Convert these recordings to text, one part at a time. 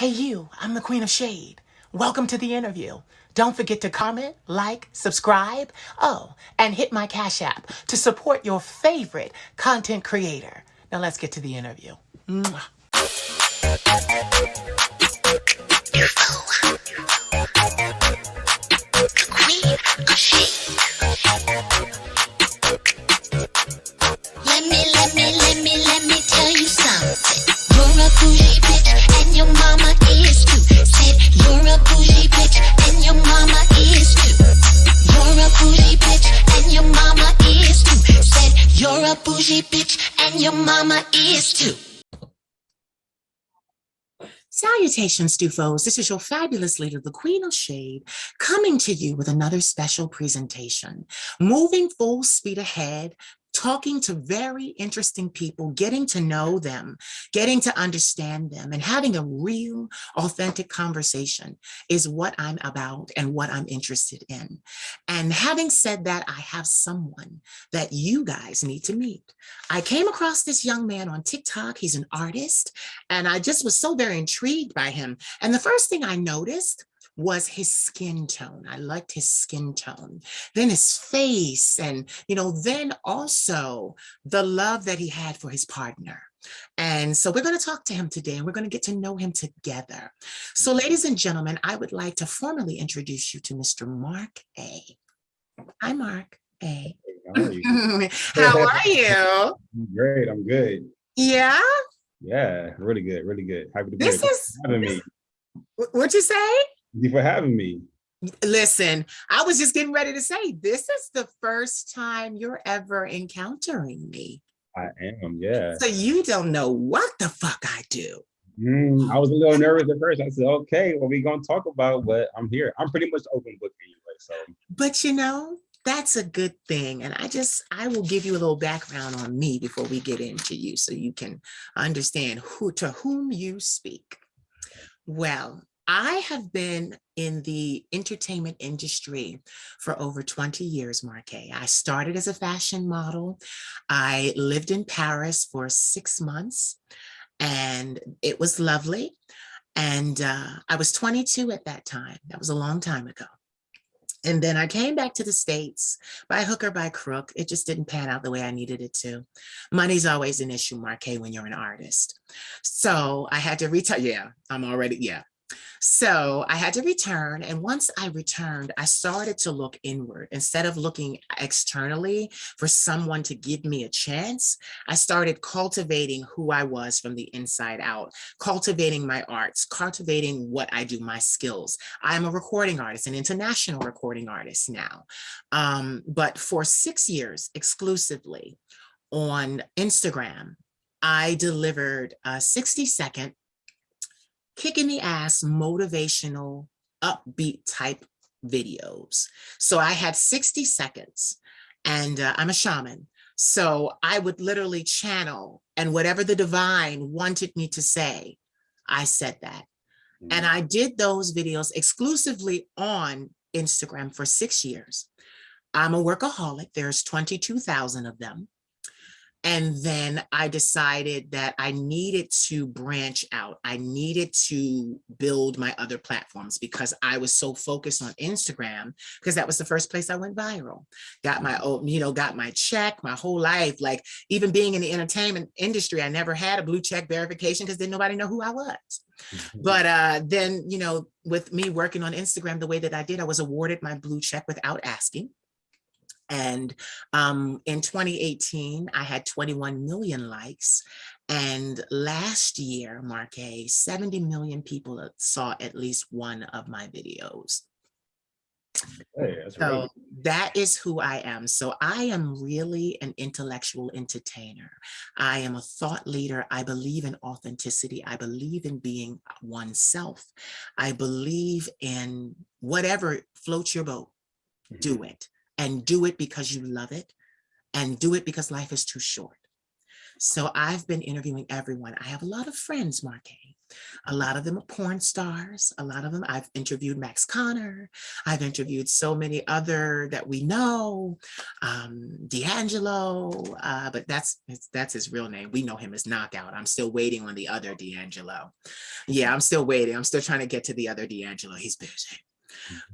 Hey you, I'm the Queen of Shade. Welcome to the interview. Don't forget to comment, like, subscribe, and hit my Cash App to support your favorite content creator. Now let's get to the interview. Mwah. The Queen of Shade. Let me tell you something. You're a bougie bitch and your mama is too. Said you're a bougie bitch and your mama is too. You're a bougie bitch and your mama is too. Said you're a bougie bitch and your mama is too. Salutations, Stufos. This is your fabulous leader, the Queen of Shade, coming to you with another special presentation. Moving full speed ahead, talking to very interesting people, getting to know them, getting to understand them, and having a real, authentic conversation is what I'm about and what I'm interested in. And having said that, I have someone that you guys need to meet. I came across this young man on TikTok. He's an artist, and I just was so very intrigued by him. And the first thing I noticed was his skin tone. I liked his skin tone. Then his face, and then also the love that he had for his partner. And so we're going to talk to him today, and we're going to get to know him together. So ladies and gentlemen, I would like to formally introduce you to Mr. Marc'A. Hi, Marc'A. How are you? How are you? I'm great. I'm good. Yeah? Yeah, really good. Really good. Happy to be This here. is, Having me. what'd you say? Thank you for having me. Listen, I was just getting ready to say, this is the first time you're ever encountering me. I am, yeah. So you don't know what the fuck I do. I was a little nervous at first. I said, okay, what we gonna talk about? But I'm here. I'm pretty much open book anyway. So, but that's a good thing. And I will give you a little background on me before we get into you, so you can understand to whom you speak. Well, I have been in the entertainment industry for over 20 years, Marc'A. I started as a fashion model. I lived in Paris for 6 months, and it was lovely. And I was 22 at that time. That was a long time ago. And then I came back to the States by hook or by crook. It just didn't pan out the way I needed it to. Money's always an issue, Marc'A, when you're an artist. So I had to retire. Yeah. So I had to return. And once I returned, I started to look inward. Instead of looking externally for someone to give me a chance, I started cultivating who I was from the inside out, cultivating my arts, cultivating what I do, my skills. I'm a recording artist, an international recording artist now. But for 6 years exclusively on Instagram, I delivered a 60-second kick in the ass, motivational, upbeat type videos. So I had 60 seconds, and I'm a shaman. So I would literally channel, and whatever the divine wanted me to say, I said that. And I did those videos exclusively on Instagram for 6 years. I'm a workaholic. There's 22,000 of them. And then I decided that I needed to branch out. I needed to build my other platforms because I was so focused on Instagram, because that was the first place I went viral. Got my own, got my check, my whole life. Like, even being in the entertainment industry, I never had a blue check verification because didn't nobody know who I was. But then, with me working on Instagram the way that I did, I was awarded my blue check without asking. And in 2018, I had 21 million likes. And last year, Marc'A, 70 million people saw at least one of my videos. hey, So that is who I am. So I am really an intellectual entertainer. I am a thought leader. I believe in authenticity. I believe in being oneself. I believe in whatever floats your boat, do it. And do it because you love it, and do it because life is too short. So I've been interviewing everyone. I have a lot of friends, Marc'A. A lot of them are porn stars. A lot of them, I've interviewed Max Connor. I've interviewed so many other that we know, D'Angelo, but that's his real name. We know him as Knockout. I'm still waiting on the other D'Angelo. Yeah, I'm still waiting. I'm still trying to get to the other D'Angelo. He's busy.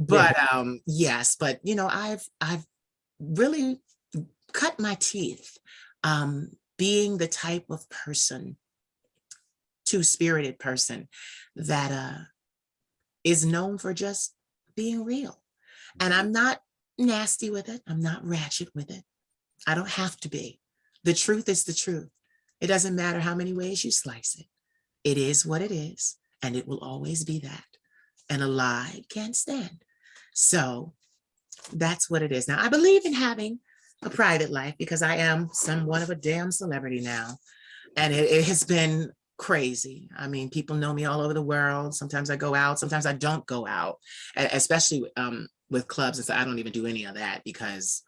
But yes, but I've really cut my teeth being the type of person, two-spirited person that is known for just being real. And I'm not nasty with it. I'm not ratchet with it. I don't have to be. The truth is the truth. It doesn't matter how many ways you slice it. It is what it is, and it will always be that. And a lie can't stand. So that's what it is. Now, I believe in having a private life because I am somewhat of a damn celebrity now. And it has been crazy. I mean, people know me all over the world. Sometimes I go out, sometimes I don't go out, especially with clubs. And so I don't even do any of that because,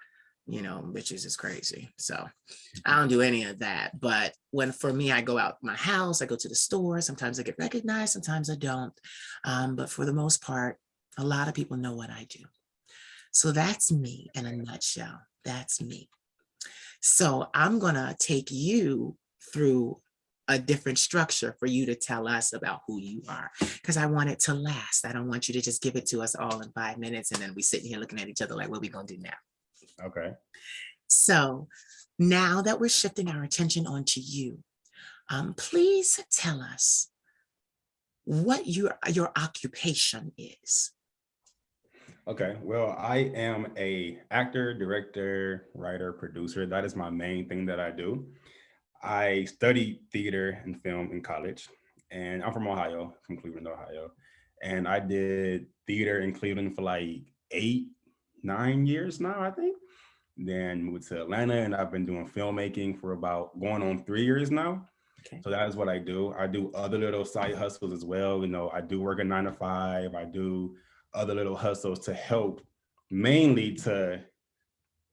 bitches is crazy. So I don't do any of that. But for me, I go out my house, I go to the store. Sometimes I get recognized, sometimes I don't. But for the most part, a lot of people know what I do. So that's me in a nutshell. That's me. So I'm going to take you through a different structure for you to tell us about who you are, because I want it to last. I don't want you to just give it to us all in 5 minutes and then we sitting here looking at each other like, what are we going to do now? Okay. So now that we're shifting our attention onto you, please tell us what your occupation is. Okay, well, I am a actor, director, writer, producer. That is my main thing that I do. I studied theater and film in college, and I'm from Ohio, from Cleveland, Ohio. And I did theater in Cleveland for like 8, 9 years now, I think. Then moved to Atlanta, and I've been doing filmmaking for about going on 3 years now. Okay. So that is what I do. I do other little side hustles as well. I do work a 9 to 5. I do other little hustles to help, mainly to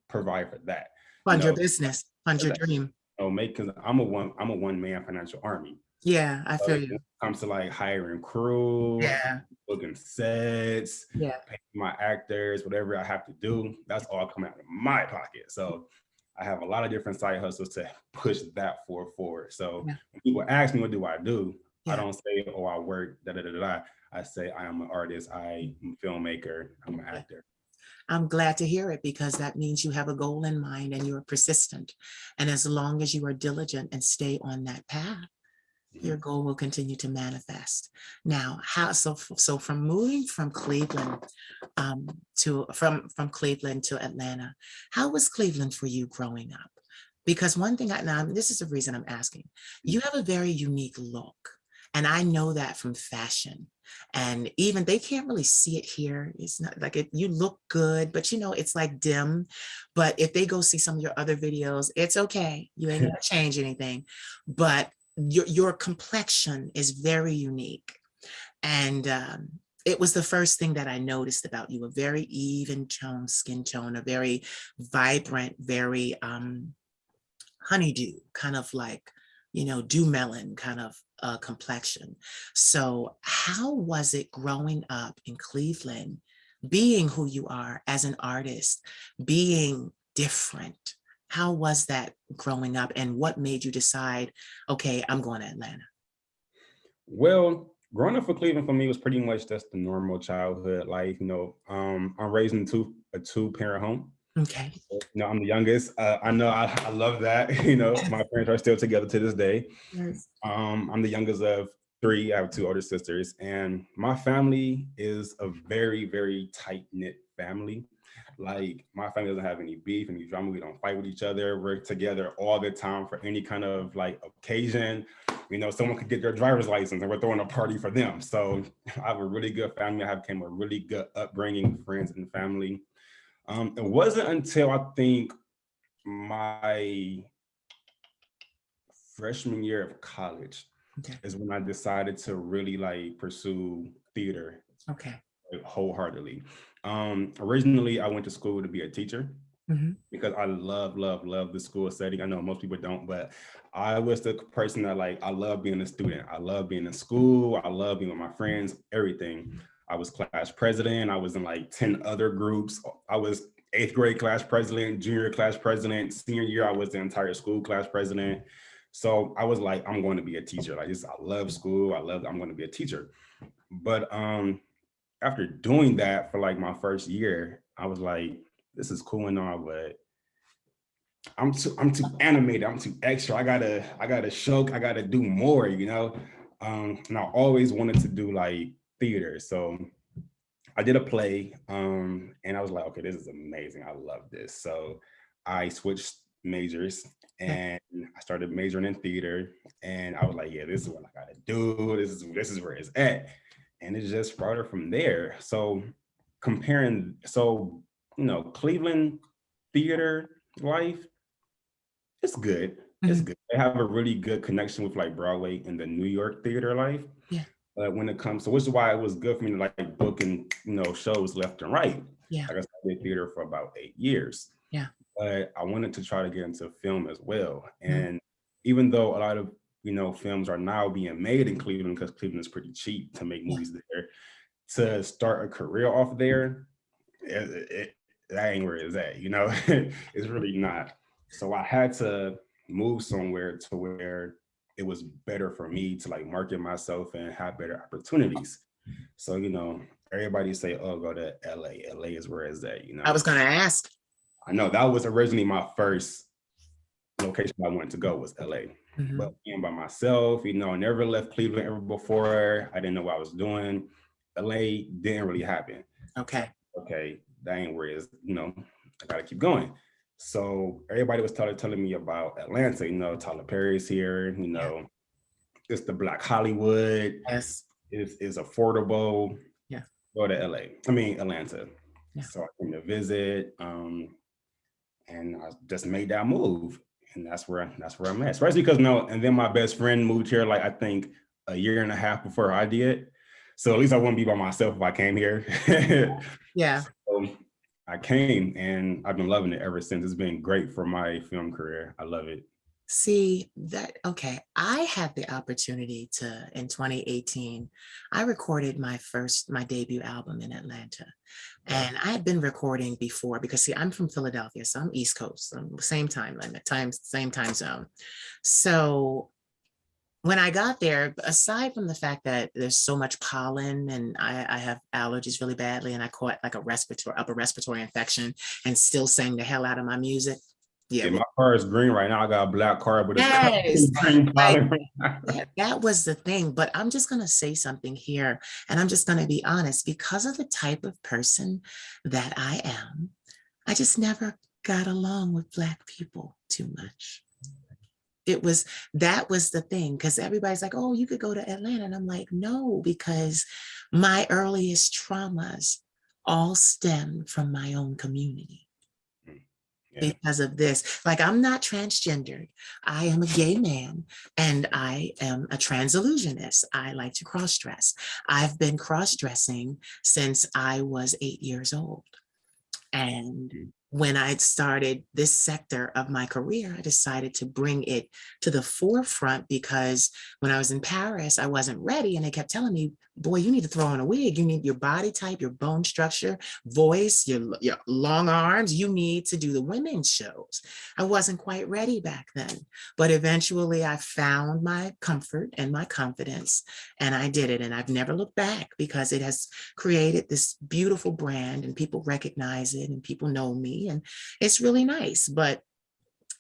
provide for that. Fund your business, fund your dream. Because I'm a one man financial army. Yeah, I So feel when you. it comes to like hiring crew, Yeah, booking sets, yeah. paying my actors, whatever I have to do, that's all coming out of my pocket. So I have a lot of different side hustles to push that forward. So Yeah. when people ask me what do I do, I Yeah. don't say, oh, I work, da da da da. I say I am an artist, I'm a filmmaker, I'm an Yeah. actor. I'm glad to hear it because that means you have a goal in mind and you're persistent. And as long as you are diligent and stay on that path, your goal will continue to manifest. Now, so from moving from Cleveland from Cleveland to Atlanta, how was Cleveland for you growing up? Because one thing now this is the reason I'm asking. You have a very unique look. And I know that from fashion. And even they can't really see it here. It's not like you look good, but it's like dim. But if they go see some of your other videos, it's okay. You ain't gonna change anything. But your complexion is very unique. And it was the first thing that I noticed about you, a very even tone, skin tone, a very vibrant, very honeydew, kind of like, dew melon kind of complexion. So how was it growing up in Cleveland, being who you are as an artist, being different? How was that growing up and what made you decide, okay, I'm going to Atlanta? Well, growing up for Cleveland for me was pretty much just the normal childhood life. I'm raised in a two-parent home. Okay. I'm the youngest. I know I love that. My parents are still together to this day. Yes. I'm the youngest of three. I have two older sisters, and my family is a very, very tight-knit family. Like my family doesn't have any beef, any drama. We don't fight with each other. We're together all the time for any kind of like occasion. Someone could get their driver's license and we're throwing a party for them. So I have a really good family. I have came a really good upbringing, friends and family. It wasn't until I think my freshman year of college Okay. is when I decided to really like pursue theater Okay. wholeheartedly. Originally, I went to school to be a teacher. Mhm. because I love the school setting. I know most people don't, but I was the person that like, I love being a student. I love being in school. I love being with my friends, everything. I was class president. I was in like 10 other groups. I was 8th grade class president, junior class president, senior year, I was the entire school class president. So I was like, I'm going to be a teacher. Like this, I love school. I'm going to be a teacher. But after doing that for like my first year, I was like, this is cool and all, but I'm too animated. I'm too extra. I gotta show. I gotta do more. And I always wanted to do like theater. So I did a play, and I was like, okay, this is amazing. I love this. So I switched majors Yeah. and I started majoring in theater. And I was like, yeah, this is what I gotta do. This is where it's at. And it just started from there. So comparing, Cleveland theater life, it's good. It's Mhm. good. They have a really good connection with like Broadway and the New York theater life. Yeah. When it comes to, which is why it was good for me to like book and shows left and right. Yeah. Like I did theater for about 8 years, Yeah. but I wanted to try to get into film as well. Mhm. And even though a lot of films are now being made in Cleveland because Cleveland is pretty cheap to make Yeah. movies there, to start a career off there, that ain't where it's at. It's really not. So I had to move somewhere to where it was better for me to like market myself and have better opportunities. So, everybody say, oh, go to LA. LA is where it's at. I was going to ask. I know that was originally my first location I wanted to go was LA. But Mhm. being by myself, I never left Cleveland ever before. I didn't know what I was doing. LA didn't really happen. So, Okay. okay, that ain't where it is, I gotta keep going. So everybody was telling me about Atlanta, Tyler Perry's here, Yeah. it's the Black Hollywood, Yes. is affordable. Yeah. Go to Atlanta. Yeah. So I came to visit, and I just made that move. And that's where I'm at. Especially because and then my best friend moved here like I think a year and a half before I did. So at least I wouldn't be by myself if I came here. Yeah. So I came and I've been loving it ever since. It's been great for my film career. I love it. See that, okay. I had the opportunity to, in 2018, I recorded my debut album in Atlanta. Okay. And I had been recording before because see, I'm from Philadelphia, so I'm East Coast, same time limit, same time zone. So when I got there, aside from the fact that there's so much pollen and I have allergies really badly, and I caught like upper respiratory infection and still sang the hell out of my music. Yeah, Yeah, my car is green right now. I got a black car, but it's covered yes, in green like pollen. that was the thing. But I'm just going to say something here, and I'm just going to be honest. Because of the type of person that I am, I just never got along with Black people too much. That was the thing, because everybody's like, oh, you could go to Atlanta. And I'm like, no, because my earliest traumas all stem from my own community Yeah. because of this. Like, I'm not transgendered. I am a gay man and I am a trans illusionist. I like to cross dress. I've been cross dressing since I was 8 years old. And when I started this sector of my career, I decided to bring it to the forefront because when I was in Paris, I wasn't ready. And they kept telling me, boy, you need to throw on a wig. You need your body type, your bone structure, voice, your long arms. You need to do the women's shows. I wasn't quite ready back then. But eventually I found my comfort and my confidence and I did it. And I've never looked back because it has created this beautiful brand and people recognize it and people know me and it's really nice. But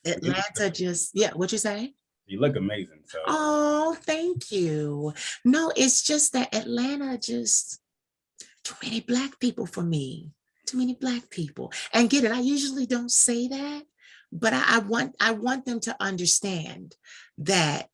Atlanta just, yeah, what'd you say? You look amazing. So Oh, thank you. No, it's just that Atlanta just too many Black people for me. Too many Black people. And get it, I usually don't say that, but I want them to understand that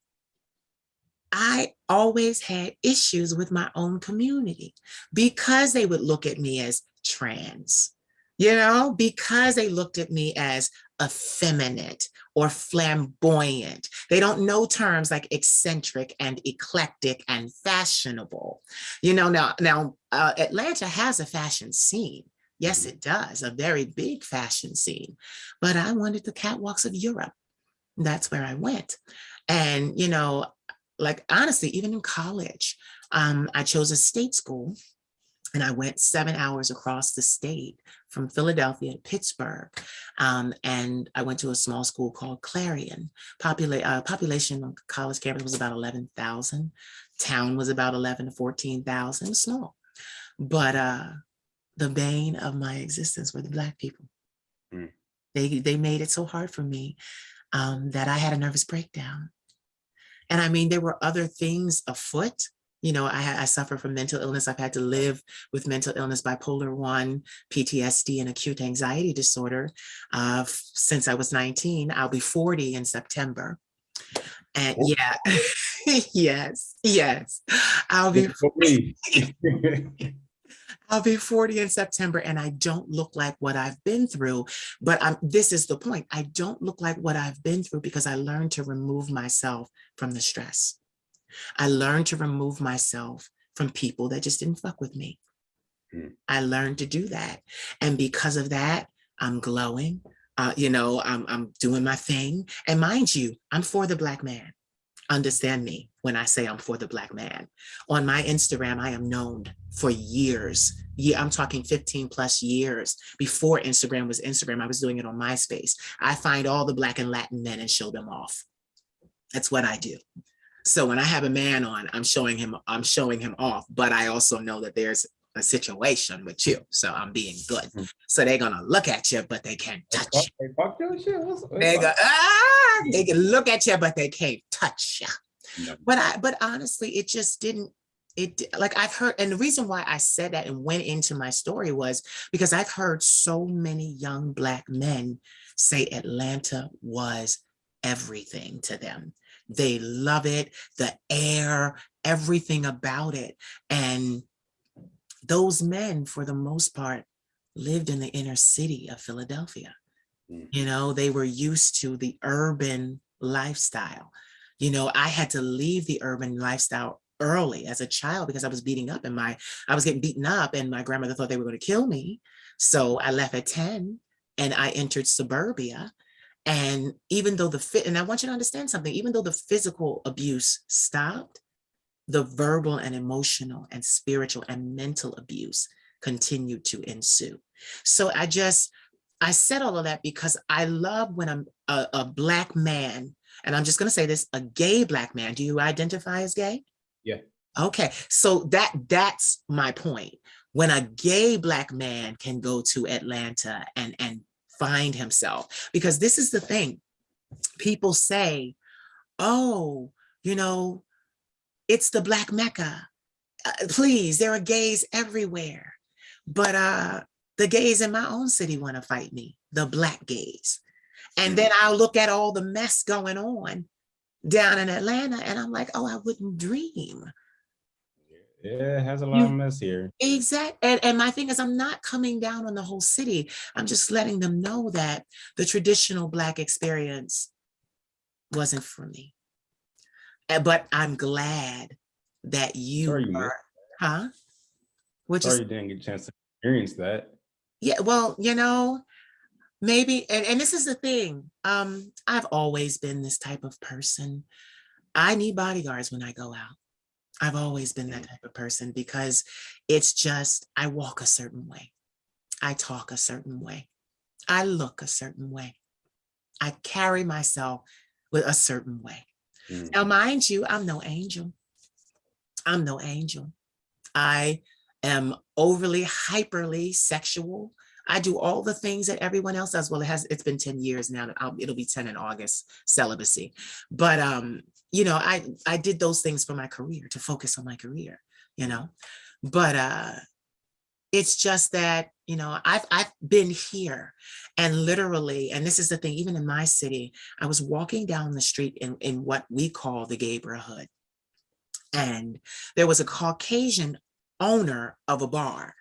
I always had issues with my own community because they would look at me as trans, because they looked at me as effeminate or flamboyant. They don't know terms like eccentric and eclectic and fashionable. Now Atlanta has a fashion scene. Yes, it does. A very big fashion scene. But I wanted the catwalks of Europe. That's where I went. And, like honestly, even in college, I chose a state school and I went 7 hours across the state from Philadelphia to Pittsburgh. And I went to a small school called Clarion. Population on college campus was about 11,000. Town was about 11 to 14,000, small. But the bane of my existence were the Black people. Mm. They made it so hard for me that I had a nervous breakdown. And I mean, there were other things afoot. I suffer from mental illness. I've had to live with mental illness, bipolar 1, PTSD, and acute anxiety disorder since I was 19. I'll be 40 in September. And yeah, yes, I'll be 40. I'll be 40 in September, and I don't look like what I've been through. But this is the point. I don't look like what I've been through because I learned to remove myself from the stress. I learned to remove myself from people that just didn't fuck with me. I learned to do that. And because of that, I'm glowing. I'm doing my thing. And mind you, I'm for the Black man. Understand me when I say I'm for the Black man. On my Instagram, I am known for years. Yeah, I'm talking 15 plus years. Before Instagram was Instagram, I was doing it on MySpace. I find all the Black and Latin men and show them off. That's what I do. So when I have a man on, I'm showing him off, but I also know that there's a situation with you. So I'm being good. So they're going to look at you, but they can't touch you. They can look at you, but they can't touch you. No. But honestly, it just didn't, like I've heard, and the reason why I said that and went into my story was because I've heard so many young Black men say Atlanta was everything to them. They love it, the air, everything about it. And those men, for the most part, lived in the inner city of Philadelphia. They were used to the urban lifestyle. I had to leave the urban lifestyle early as a child because I was I was getting beaten up and my grandmother thought they were going to kill me. So I left at 10 and I entered suburbia. And even though and I want you to understand something, even though the physical abuse stopped, the verbal and emotional and spiritual and mental abuse continued to ensue. So I said all of that because I love when a Black man, and I'm just going to say this, a gay Black man. Do you identify as gay? Yeah. Okay. So that's my point. When a gay Black man can go to Atlanta and find himself, because this is the thing. People say, oh, it's the Black Mecca. Please, there are gays everywhere. But the gays in my own city want to fight me, the Black gays. And then I'll look at all the mess going on down in Atlanta and I'm like, oh, I wouldn't dream. Yeah, it has a lot of mess here. Exactly. And my thing is, I'm not coming down on the whole city. I'm just letting them know that the traditional Black experience wasn't for me. But I'm glad that you are, huh? Sorry you didn't get a chance to experience that. Yeah, well, maybe, and this is the thing. I've always been this type of person. I need bodyguards when I go out. I've always been that type of person because it's just, I walk a certain way. I talk a certain way. I look a certain way. I carry myself with a certain way. Now, mind you, I'm no angel. I'm no angel. I am overly, hyperly sexual. I do all the things that everyone else does. Well, it's been 10 years now. It'll be 10 in August, celibacy. But, I did those things for my career, to focus on my career, But it's just that, I've been here and literally, and this is the thing, even in my city, I was walking down the street in what we call the neighborhood. And there was a Caucasian owner of a bar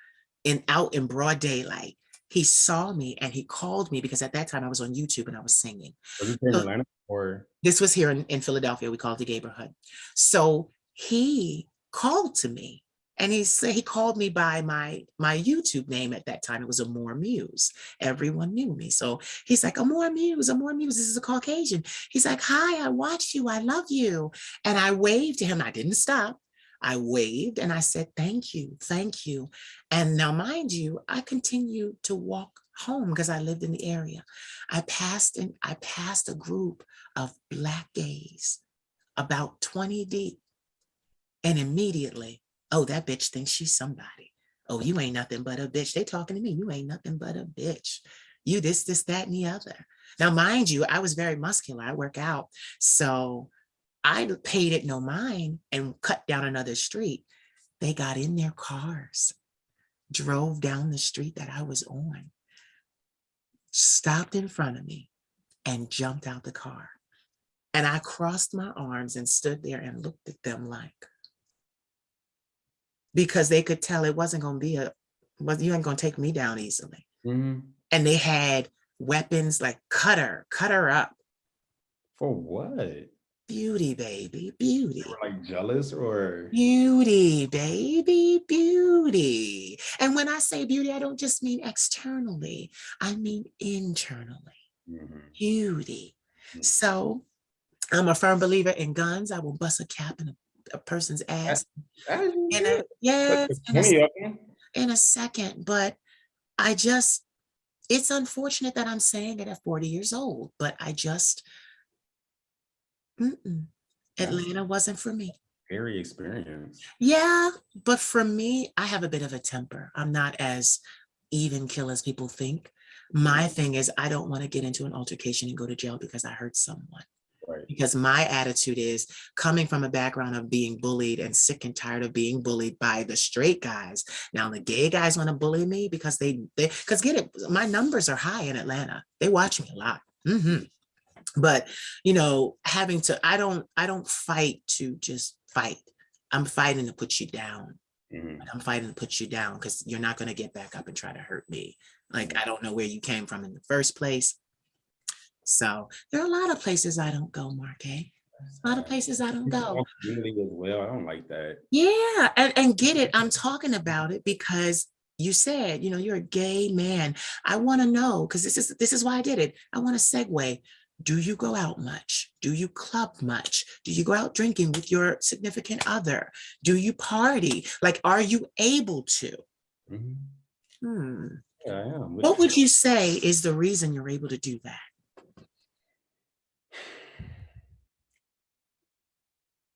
out in broad daylight. He saw me and he called me because at that time I was on YouTube and I was singing. Was this here in Atlanta or? This was here in Philadelphia. We call it the neighborhood. So he called to me And he said, he called me by my YouTube name at that time. It was Amore Muse. Everyone knew me. So he's like, Amore Muse, Amore Muse. This is a Caucasian. He's like, hi, I watch you. I love you. And I waved to him. I didn't stop. I waved and I said, thank you, thank you. And now, mind you, I continued to walk home because I lived in the area. I passed a group of Black gays, about 20 deep. And immediately, oh, that bitch thinks she's somebody. Oh, you ain't nothing but a bitch. They talking to me. You ain't nothing but a bitch. You this, that, and the other. Now, mind you, I was very muscular. I work out. So I paid it no mind and cut down another street. They got in their cars, drove down the street that I was on, stopped in front of me, and jumped out the car. And I crossed my arms and stood there and looked at them like, because they could tell it wasn't going to be you ain't going to take me down easily. Mm-hmm. And they had weapons like cut her up. For what? Beauty, baby, beauty. They were like jealous or? Beauty, baby, beauty. And when I say beauty, I don't just mean externally. I mean internally. Mm-hmm. Beauty. Mm-hmm. So I'm a firm believer in guns. I will bust a cap in a person's ass in a second. But it's unfortunate that I'm saying it at 40 years old, but Atlanta wasn't for me. Very experienced. Yeah, but for me, I have a bit of a temper. I'm not as even kill as people think. My thing is, I don't want to get into an altercation and go to jail because I hurt someone. Right. Because my attitude is coming from a background of being bullied and sick and tired of being bullied by the straight guys. Now the gay guys want to bully me because because get it, my numbers are high in Atlanta. They watch me a lot. Mm-hmm. But I don't fight to just fight. I'm fighting to put you down. Mm-hmm. I'm fighting to put you down because you're not going to get back up and try to hurt me. Like, mm-hmm. I don't know where you came from in the first place. So there are a lot of places I don't go, MarcA. A lot of places I don't go. Community as well. I don't like that. Yeah, and get it. I'm talking about it because you said, you're a gay man. I want to know, because this is why I did it. I want to segue. Do you go out much? Do you club much? Do you go out drinking with your significant other? Do you party? Like, are you able to? Mm-hmm. Yeah, I am. What would you say is the reason you're able to do that?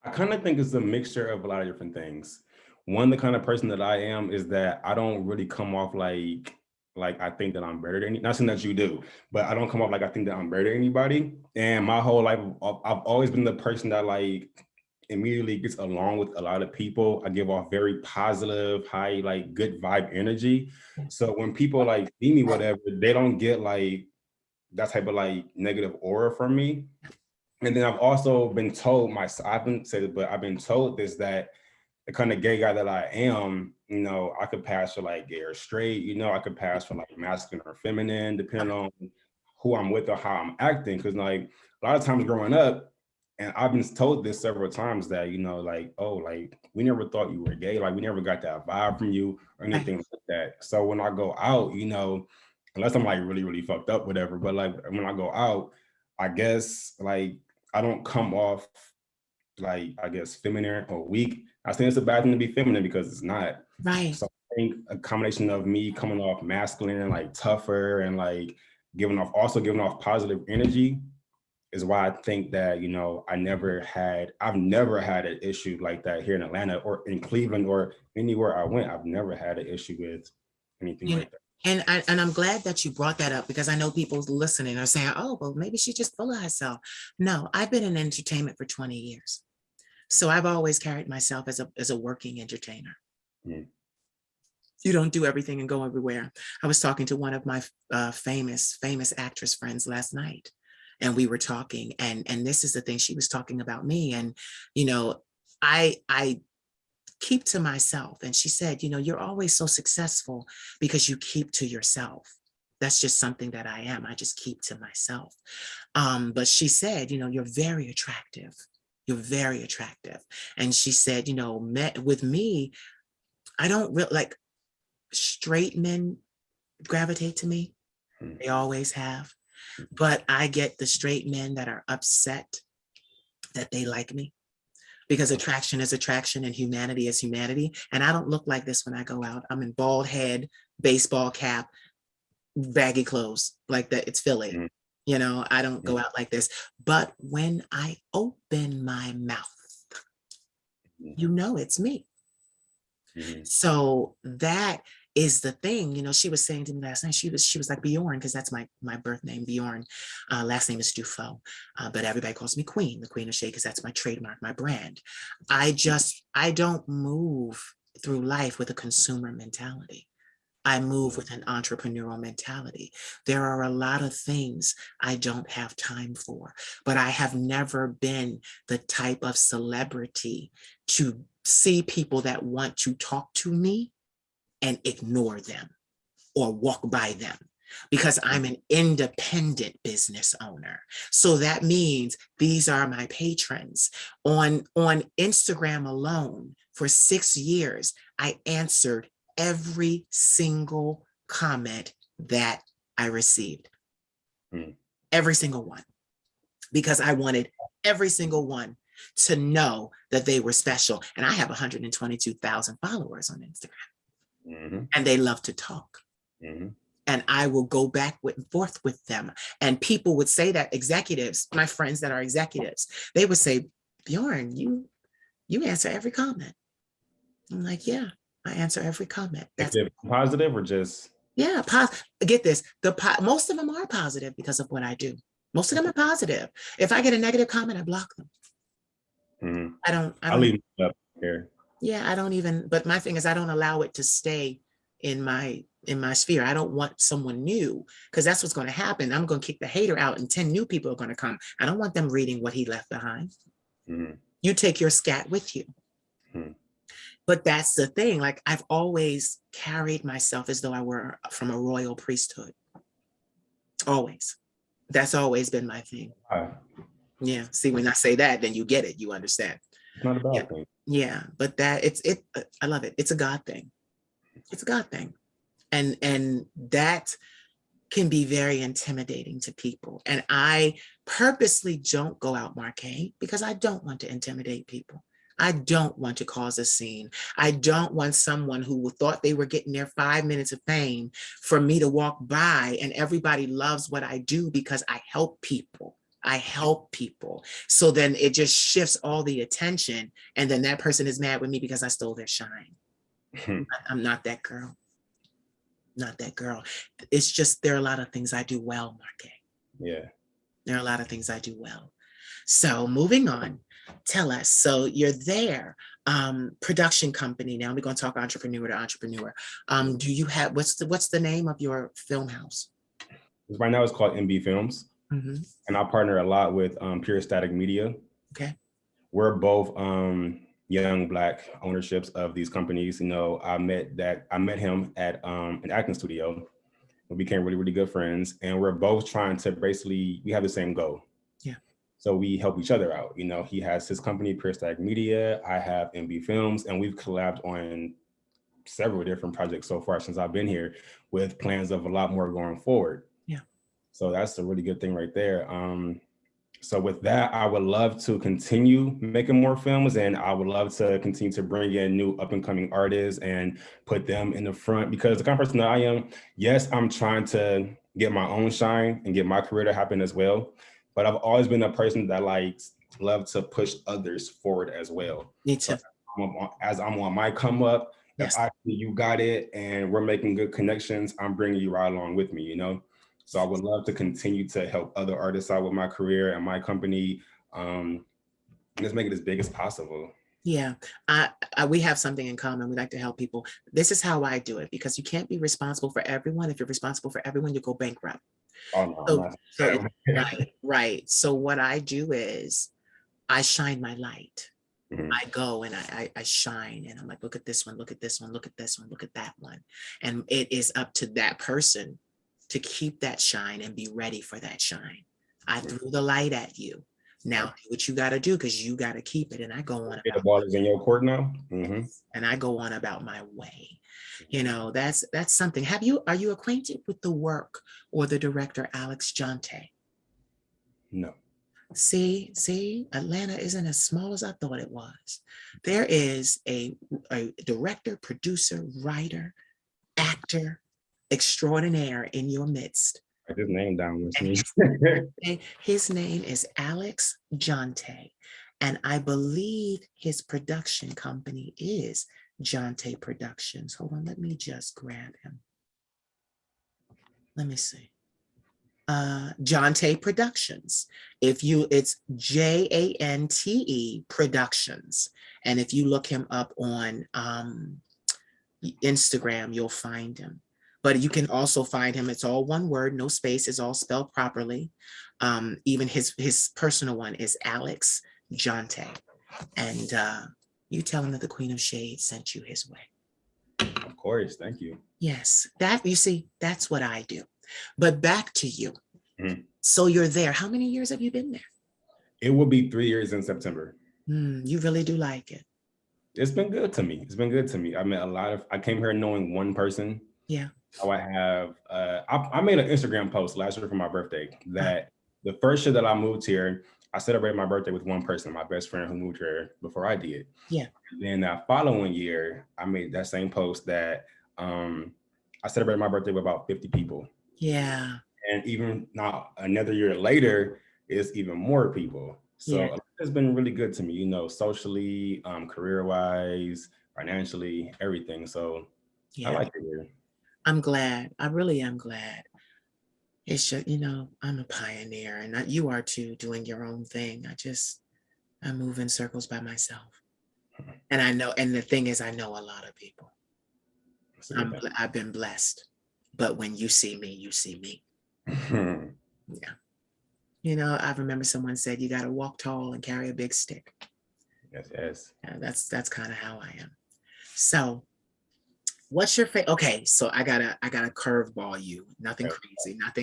I kind of think it's a mixture of a lot of different things. One, the kind of person that I am is that I don't really come off like I think that I'm better than, not saying that you do, but I don't come off like I think that I'm better than anybody. And my whole life, I've always been the person that like immediately gets along with a lot of people. I give off very positive, high, like good vibe energy. So when people like see me, whatever, they don't get like that type of like negative aura from me. And then I've also been told I haven't said it, but I've been told this, that the kind of gay guy that I am, I could pass for like gay or straight, I could pass for like masculine or feminine, depending on who I'm with or how I'm acting. Cause like a lot of times growing up, and I've been told this several times that, like, oh, like we never thought you were gay. Like we never got that vibe from you or anything like that. So when I go out, unless I'm like really, really fucked up, whatever, but like when I go out, I guess like I don't come off like, I guess, feminine or weak. I think it's a bad thing to be feminine because it's not. Right. So I think a combination of me coming off masculine and like tougher and like giving off positive energy is why I think that, I've never had an issue like that here in Atlanta or in Cleveland or anywhere I went. I've never had an issue with anything like that. And I'm glad that you brought that up because I know people listening are saying, oh, well, maybe she's just full of herself. No, I've been in entertainment for 20 years. So I've always carried myself as a working entertainer. Mm. You don't do everything and go everywhere. I was talking to one of my famous actress friends last night, and we were talking, and this is the thing, she was talking about me, and I keep to myself. And she said, you're always so successful because you keep to yourself. That's just something that I am. I just keep to myself. But she said, you're very attractive. You're very attractive. And she said, with me, I don't really like straight men gravitate to me. They always have. But I get the straight men that are upset that they like me, because attraction is attraction and humanity is humanity. And I don't look like this when I go out. I'm in bald head, baseball cap, baggy clothes like that. It's Philly. Mm-hmm. You know, I don't go out like this. But when I open my mouth, you know it's me. Mm-hmm. So that is the thing. You know, she was saying to me last night, she was like Bjorn, because that's my birth name, Bjorn. Last name is Dufo, but everybody calls me Queen, the Queen of Shade, because that's my trademark, my brand. I don't move through life with a consumer mentality. I move with an entrepreneurial mentality. There are a lot of things I don't have time for, but I have never been the type of celebrity to see people that want to talk to me and ignore them or walk by them, because I'm an independent business owner. So that means these are my patrons. On Instagram alone, for 6 years, I answered every single comment that I received. Every single one, because I wanted every single one to know that they were special. And I have 122,000 followers on Instagram, and they love to talk. And I will go back and forth with them. And people would say that, executives, my friends that are executives, they would say, Bjorn, you answer every comment. I'm like, yeah, I answer every comment. That's it. Positive or just? Yeah, get this. Most of them are positive because of what I do. Most of them are positive. If I get a negative comment, I block them. I don't leave it up here. Yeah, I don't even, but my thing is I don't allow it to stay in my sphere. I don't want someone new, because that's what's going to happen. I'm going to kick the hater out and 10 new people are going to come. I don't want them reading what he left behind. You take your scat with you. But that's the thing. Like, I've always carried myself as though I were from a royal priesthood. Always. That's always been my thing. Yeah. See, when I say that, then you get it. You understand. It's not a bad thing. Yeah. But that I love it. It's a God thing. It's a God thing. And that can be very intimidating to people. And I purposely don't go out MarcA, because I don't want to intimidate people. I don't want to cause a scene. I don't want someone who thought they were getting their 5 minutes of fame for me to walk by and everybody loves what I do because I help people. I help people. So then it just shifts all the attention. And then that person is mad with me because I stole their shine. I'm not that girl. Not that girl. It's just, there are a lot of things I do well, MarcA. Yeah. There are a lot of things I do well. So moving on, tell us, so you're there, production company. Now we're going to talk entrepreneur to entrepreneur. Do you have, what's the name of your film house? Right now it's called MB Films. And I partner a lot with Pure Static Media. Okay. We're both young Black ownerships of these companies. You know, I met him at an acting studio. We became really, really good friends. And we're both trying to we have the same goal. Yeah. So we help each other out. You know, he has his company, Pure Static Media. I have MB Films, and we've collabed on several different projects so far since I've been here, with plans of a lot more going forward. Yeah. So that's a really good thing right there. So with that, I would love to continue making more films, and I would love to continue to bring in new up and coming artists and put them in the front, because the kind of person that I am, yes, I'm trying to get my own shine and get my career to happen as well. But I've always been a person that love to push others forward as well. Me too. So as I'm on my come up, yes. If I see you got it and we're making good connections, I'm bringing you right along with me, you know? So I would love to continue to help other artists out with my career and my company. Just make it as big as possible. Yeah, we have something in common. We like to help people. This is how I do it, because you can't be responsible for everyone. If you're responsible for everyone, you go bankrupt. Oh, no, right. So what I do is I shine my light. I go and I shine, and I'm like, look at this one, look at this one, look at this one, look at that one. And it is up to that person to keep that shine and be ready for that shine. I threw the light at you. Now, do what you got to do, because you got to keep it. And I go on The about, ball is in your court now. and I go on about my way. You know, that's something. Are you acquainted with the work or the director, Alex Jonte? No. See, Atlanta isn't as small as I thought it was. There is a director, producer, writer, actor extraordinaire in your midst. Write his name down with me. His name is Alex Jonte, and I believe his production company is Jonte Productions. Hold on, let me just grab him. Let me see. Jonte Productions. It's Jante Productions. And if you look him up on Instagram, you'll find him. But you can also find him. It's all one word, no space. It's all spelled properly. Even his personal one is Alex Jonte. And you tell him that the Queen of Shade sent you his way. Of course, thank you. Yes, you see, that's what I do. But back to you. Mm-hmm. So you're there. How many years have you been there? It will be 3 years in September. You really do like it. It's been good to me. I met I came here knowing one person. Yeah. Oh, I have, I made an Instagram post last year for my birthday that the first year that I moved here, I celebrated my birthday with one person, my best friend who moved here before I did. Yeah. And then that following year, I made that same post that I celebrated my birthday with about 50 people. Yeah. And even now, another year later, it's even more people. So it's been really good to me, you know, socially, career-wise, financially, everything. So I like it here. I'm glad. I really am glad. It's just, you know, I'm a pioneer, and you are too, doing your own thing. I move in circles by myself. And I know, and the thing is, I know a lot of people. I've been blessed. But when you see me, you see me. Yeah. You know, I remember someone said, you got to walk tall and carry a big stick. Yes. Yeah, that's kind of how I am. So what's your favorite? Okay, so I gotta curveball you. Nothing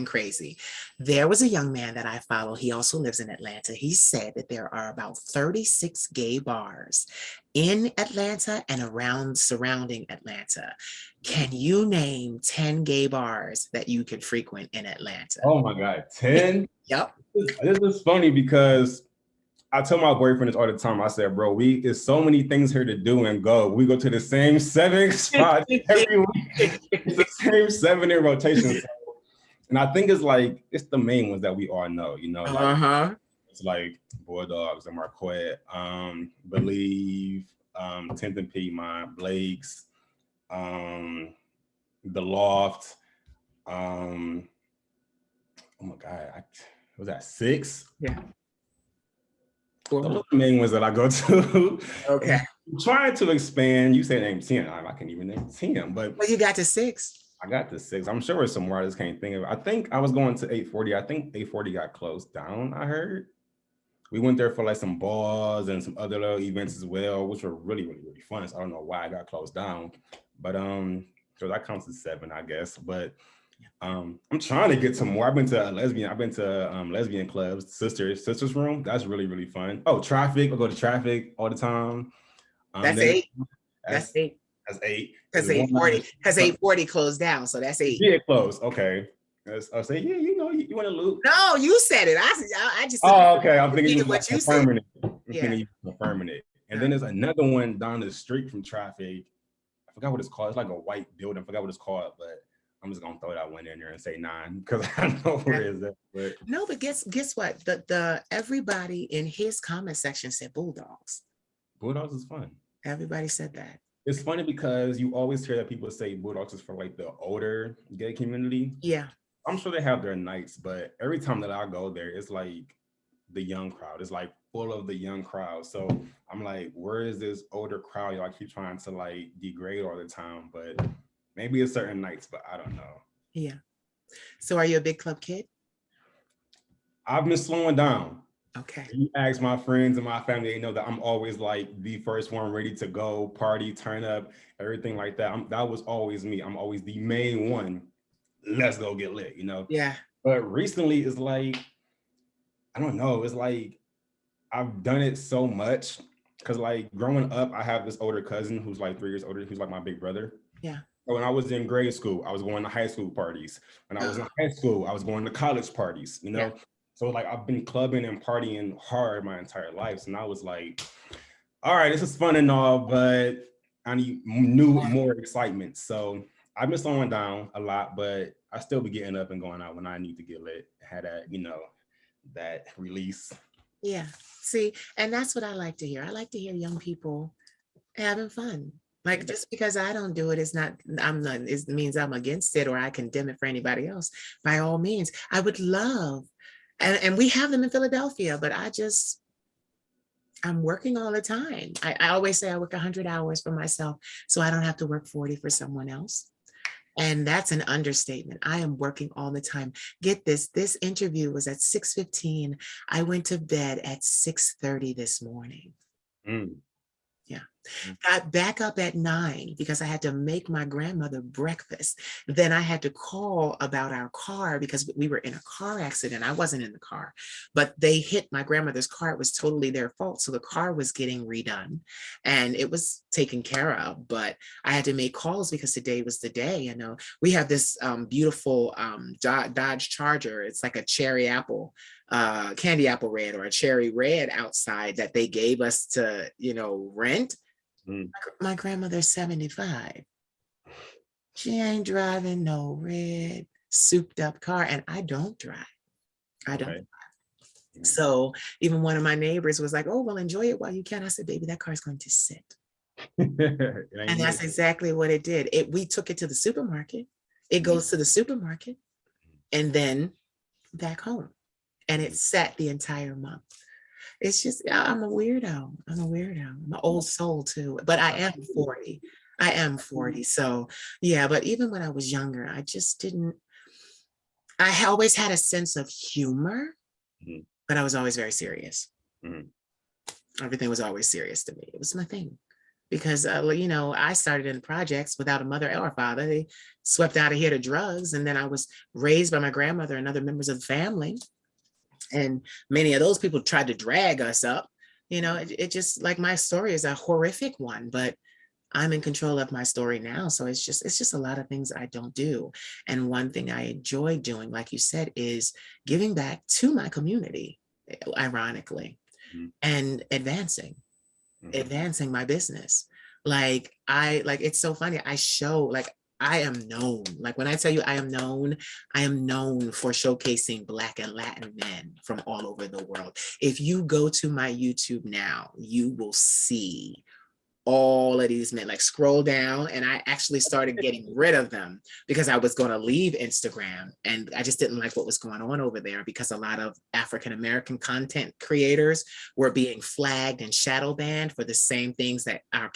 crazy. There was a young man that I follow. He also lives in Atlanta. He said that there are about 36 gay bars in Atlanta and around surrounding Atlanta. Can you name 10 gay bars that you could frequent in Atlanta? Oh my God, 10? Yep. This is funny because I tell my boyfriend this all the time. I said, bro, there's so many things here to do and go. We go to the same 7 spots every week. It's the same 7 in rotation. So, and I think it's the main ones that we all know, you know, it's like Bulldogs and Marc'A, Believe, 10th and Piedmont, Blake's, The Loft. Oh my God, was that 6? Yeah. Those are the main ones that I go to. Okay. I'm trying to expand. You say name 10. I can't even name 10, but well, you got to 6. I got to 6. I'm sure it's some more I just can't think of. I think I was going to 840. I think 840 got closed down, I heard. We went there for like some balls and some other little events as well, which were really, really, really fun. So I don't know why it got closed down. But so that counts as 7, I guess. But I'm trying to get some more. I've been to lesbian clubs, sisters room. That's really, really fun. Oh, Traffic. I go to Traffic all the time. That's 8. That's 8. That's 8. Because 840 closed down, so that's 8. Yeah, closed. Okay. I'll say, yeah, you know, you want to loop. No, you said it. I just. Oh, okay. I'm thinking you what you said. Confirming it. And then there's another one down the street from Traffic. I forgot what it's called. It's like a white building. I forgot what it's called, but I'm just gonna throw that one in there and say 9 because I know where it is. But no, but guess what? The everybody in his comment section said Bulldogs. Bulldogs is fun. Everybody said that. It's funny because you always hear that people say Bulldogs is for like the older gay community. Yeah. I'm sure they have their nights, but every time that I go there, it's like the young crowd. It's like full of the young crowd. So I'm like, where is this older crowd? Y'all keep trying to like degrade all the time, but maybe it's certain nights, but I don't know. Yeah. So are you a big club kid? I've been slowing down. Okay. You ask my friends and my family, they know that I'm always like the first one ready to go, party, turn up, everything like that. That was always me. I'm always the main one. Let's go get lit, you know? Yeah. But recently it's like, I don't know. It's like I've done it so much because like growing up, I have this older cousin who's like 3 years older, who's like my big brother. Yeah. So when I was in grade school, I was going to high school parties. When I was in high school, I was going to college parties, you know? Yeah. So like I've been clubbing and partying hard my entire life. So now I was like, all right, this is fun and all, but I need more excitement. So I've been slowing down a lot, but I still be getting up and going out when I need to get lit. Had that, that release. Yeah. See, and that's what I like to hear. I like to hear young people having fun. Like just because I don't do it is not, I'm not, it means I'm against it or I condemn it for anybody else. By all means, I would love, and we have them in Philadelphia, but I'm working all the time. I always say I work 100 hours for myself, so I don't have to work 40 for someone else. And that's an understatement. I am working all the time. Get this interview was at 6:15. I went to bed at 6:30 this morning. Mm. Yeah. Got back up at 9 because I had to make my grandmother breakfast. Then I had to call about our car because we were in a car accident. I wasn't in the car, but they hit my grandmother's car. It was totally their fault. So the car was getting redone and it was taken care of. But I had to make calls because today was the day. We have this beautiful Dodge Charger. It's like a cherry apple, candy apple red or a cherry red outside that they gave us to, rent. Mm. My grandmother's 75. She ain't driving no red souped up car, and I don't drive. I don't. Okay. So even one of my neighbors was like, "Oh, well, enjoy it while you can." I said, "Baby, that car's going to sit." And that's exactly what it did. We took it to the supermarket. It goes to the supermarket and then back home. And it sat the entire month. It's just, I'm a weirdo. I'm an old soul too, but I am 40. I am 40. So yeah, but even when I was younger, I always had a sense of humor, but I was always very serious. Everything was always serious to me. It was my thing. Because, I started in projects without a mother or a father. They swept out of here to drugs. And then I was raised by my grandmother and other members of the family. And many of those people tried to drag us up. It just, like, my story is a horrific one, but I'm in control of my story now. So it's just a lot of things I don't do. And one thing I enjoy doing, like you said, is giving back to my community, ironically, and advancing my business. It's so funny. I show, I am known. Like when I tell you I am known for showcasing Black and Latin men from all over the world. If you go to my YouTube now, you will see all of these men. Like scroll down, and I actually started getting rid of them because I was going to leave Instagram and I just didn't like what was going on over there because a lot of African-American content creators were being flagged and shadow banned for the same things that our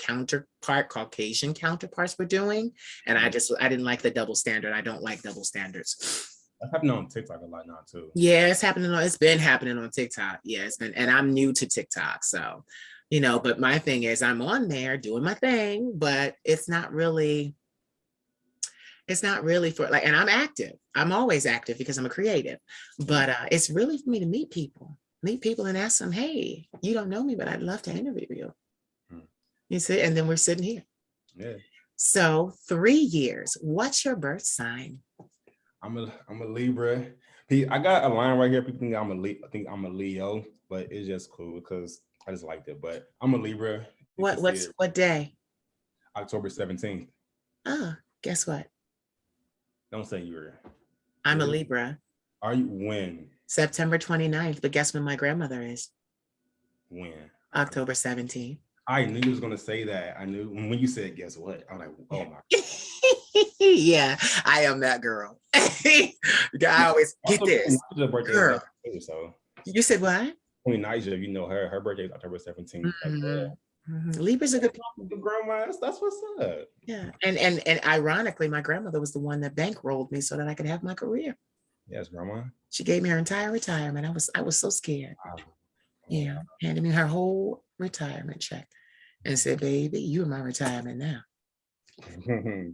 Caucasian counterparts were doing. And I didn't like the double standard. I don't like double standards. That's happening on TikTok a lot now too. Yeah, it's been happening on TikTok. Yeah, and I'm new to TikTok. So, but my thing is I'm on there doing my thing, but it's not really for and I'm active. I'm always active because I'm a creative, but it's really for me to meet people and ask them, hey, you don't know me, but I'd love to interview you. You see, and then we're sitting here. Yeah. So 3 years, what's your birth sign? I'm a Libra. I got a line right here. People think I'm a Leo, but it's just cool because I just liked it. But I'm a Libra. What day? October 17th. Oh, guess what? Don't say you're. I'm a Libra. Are you? When? September 29th. But guess when my grandmother is? When? October 17th. I knew you was gonna say that. I knew when you said guess what? I'm like, oh my. Yeah, I am that girl. I always get this. Girl. So you said what? Queen Naija, her birthday is October 17th. Libras are good grandma. That's what's up. Yeah, and ironically, my grandmother was the one that bankrolled me so that I could have my career. Yes, grandma. She gave me her entire retirement. I was so scared. Yeah, handed me her whole retirement check and said, "Baby, you're my retirement now." And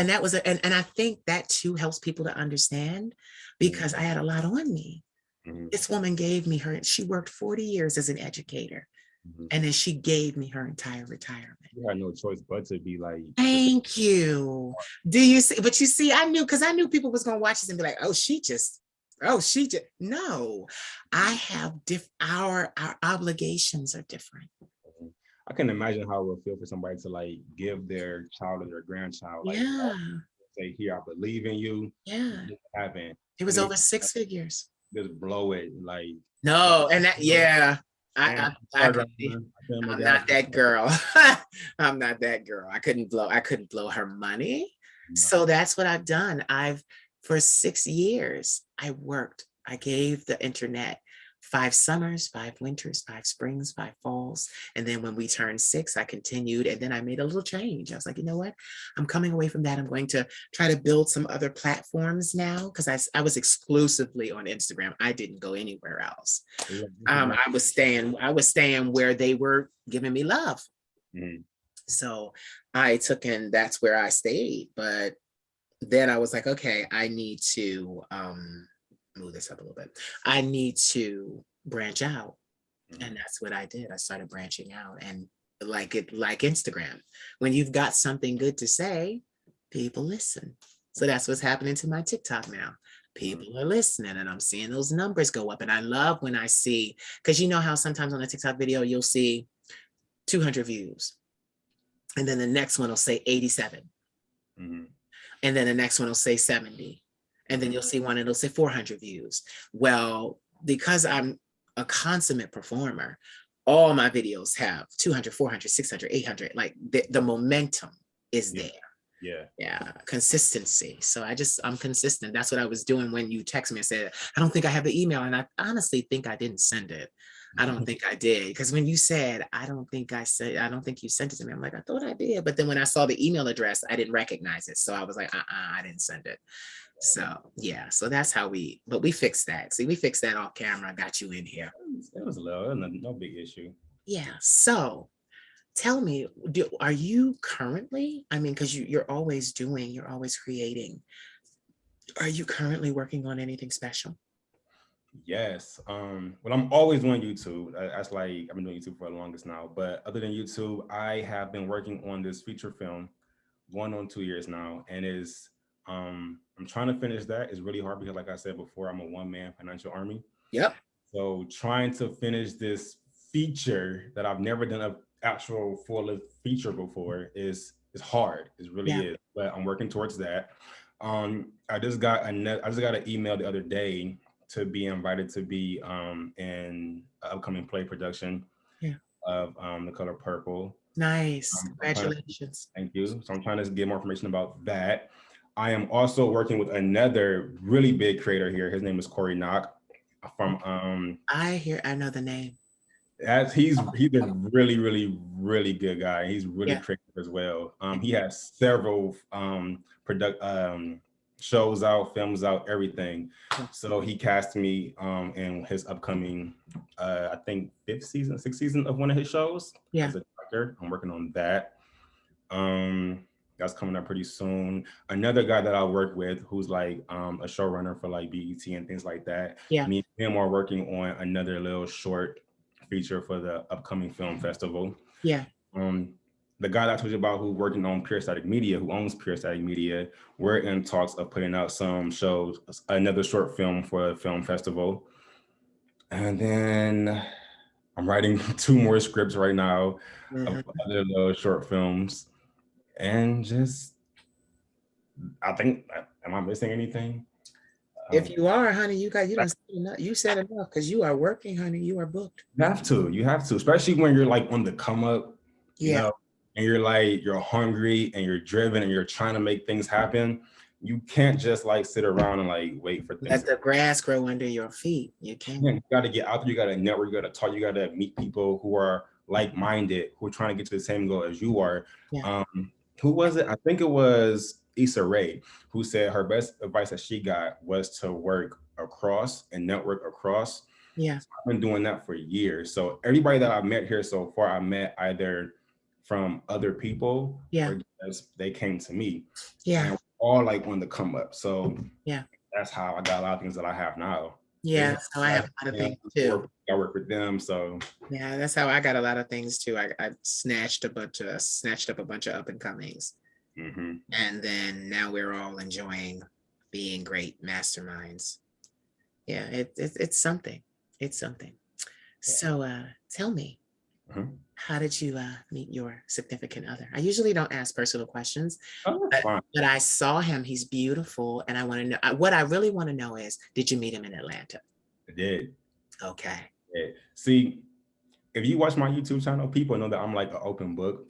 that was and I think that too helps people to understand because I had a lot on me. Mhm. This woman gave me her, she worked 40 years as an educator. Mhm. And then she gave me her entire retirement. You had no choice but to be like, Thank you. Do you see? But you see, I knew, because I knew people was gonna watch this and be like, oh, she just no. I have our obligations are different. I can imagine how it would feel for somebody to like give their child or their grandchild like Yeah, say, here, I believe in you, yeah. this happened, It and was then over six figures. just blow it like No, and that, yeah. and I could be. I couldn't make I'm it not happen. that girl. I'm not that girl. I couldn't blow her money. No. So that's what I've done. For 6 years, I worked. I gave the internet 5 summers, 5 winters, 5 springs, 5 falls. And then when we turned 6, I continued. And then I made a little change. I was like, you know what? I'm coming away from that. I'm going to try to build some other platforms now, because I was exclusively on Instagram. I didn't go anywhere else. I was staying where they were giving me love. Mhm. So I took, and that's where I stayed. But then I was like, okay, I need to move this up a little bit. I need to branch out. And that's what I did. I started branching out, and like Instagram, when you've got something good to say, people listen. So that's what's happening to my TikTok now. People are listening, and I'm seeing those numbers go up. And I love when I see, because you know how sometimes on a TikTok video, you'll see 200 views. And then the next one will say 87. Mm-hmm. And then the next one will say 70. And then you'll see one, and it'll say 400 views. Well, because I'm a consummate performer, all my videos have 200, 400, 600, 800. Like the momentum is there. Yeah, consistency. So I'm consistent. That's what I was doing when you text me and said, I don't think I have the email. And I honestly think I didn't send it. I don't think I did. Because when you said, I don't think you sent it to me, I'm like, I thought I did. But then when I saw the email address, I didn't recognize it. So I was like, I didn't send it. So yeah, so that's how but we fixed that. See, we fixed that off camera. I got you in here. It was low, no big issue. Yeah. So tell me, are you currently, I mean, because you're always creating. Are you currently working on anything special? Yes. Well, I'm always doing YouTube. That's like I've been doing YouTube for the longest now. But other than YouTube, I have been working on this feature film, going on 2 years now, and I'm trying to finish that. It's really hard because, like I said before, I'm a one-man financial army. Yep. So trying to finish this feature that I've never done an actual full feature before is hard. It really is. But I'm working towards that. I just got an email the other day to be invited to be in an upcoming play production of The Color Purple. Nice. Congratulations. Thank you. So I'm trying to get more information about that. I am also working with another really big creator here. His name is Corey Knock from I know the name. He's a really, really, really good guy. He's really creative as well. He has several shows out, films out, everything. So he cast me in his upcoming I think sixth season of one of his shows as a director. I'm working on that. That's coming up pretty soon. Another guy that I work with who's like a showrunner for like BET and things like that. Me and him are working on another little short feature for the upcoming film festival. The guy that I told you about who's working on Pure Static Media, who owns Pure Static Media, we're in talks of putting out some shows, another short film for a film festival. And then I'm writing 2 more scripts right now of other little short films. And just, I think, am I missing anything? If you are, honey, you said enough, because you are working, honey. You are booked. You have to, especially when you're like on the come up, you know, and you're hungry and you're driven and you're trying to make things happen. You can't just like sit around and like wait for things. Let the grass grow under your feet. You can't. You got to get out there. You got to network. You got to talk. You got to meet people who are like-minded, who are trying to get to the same goal as you are. Who was it? I think it was Issa Rae, who said her best advice that she got was to work across and network across. So I've been doing that for years. So everybody that I've met here so far, I met either from other people or just they came to me. And all like on the come up. So that's how I got a lot of things that I have now. They Yeah, have so I have a lot of things too. I work with them. So Yeah, that's how I got a lot of things too. I snatched up a bunch of up and comings. mhm. And then now we're all enjoying being great masterminds. Yeah, it's something. It's something. Yeah. So tell me, Mhm. how did you meet your significant other? I usually don't ask personal questions, Oh, that's but, fine. but I saw him. He's beautiful. And I want to know what I really want to know is, did you meet him in Atlanta? I did. Okay. Yeah. See, if you watch my YouTube channel, people know that I'm like an open book.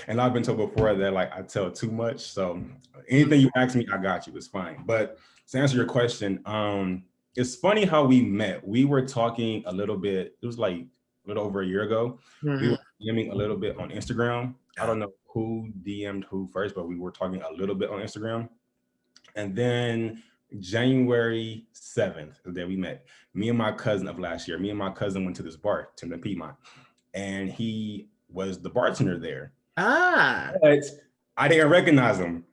And I've been told before that like I tell too much. So anything you ask me, I got you. It's fine. But to answer your question, it's funny how we met. We were talking a little bit, it was like a little over a year ago. We were Mhm. DMing a little bit on Instagram. I don't know who DM'd who first, but we were talking a little bit on Instagram. And then January 7th, the day we met, me and my cousin of last year, me and my cousin went to this bar, Tim the Piedmont, and he was the bartender there. Ah, But I didn't recognize him,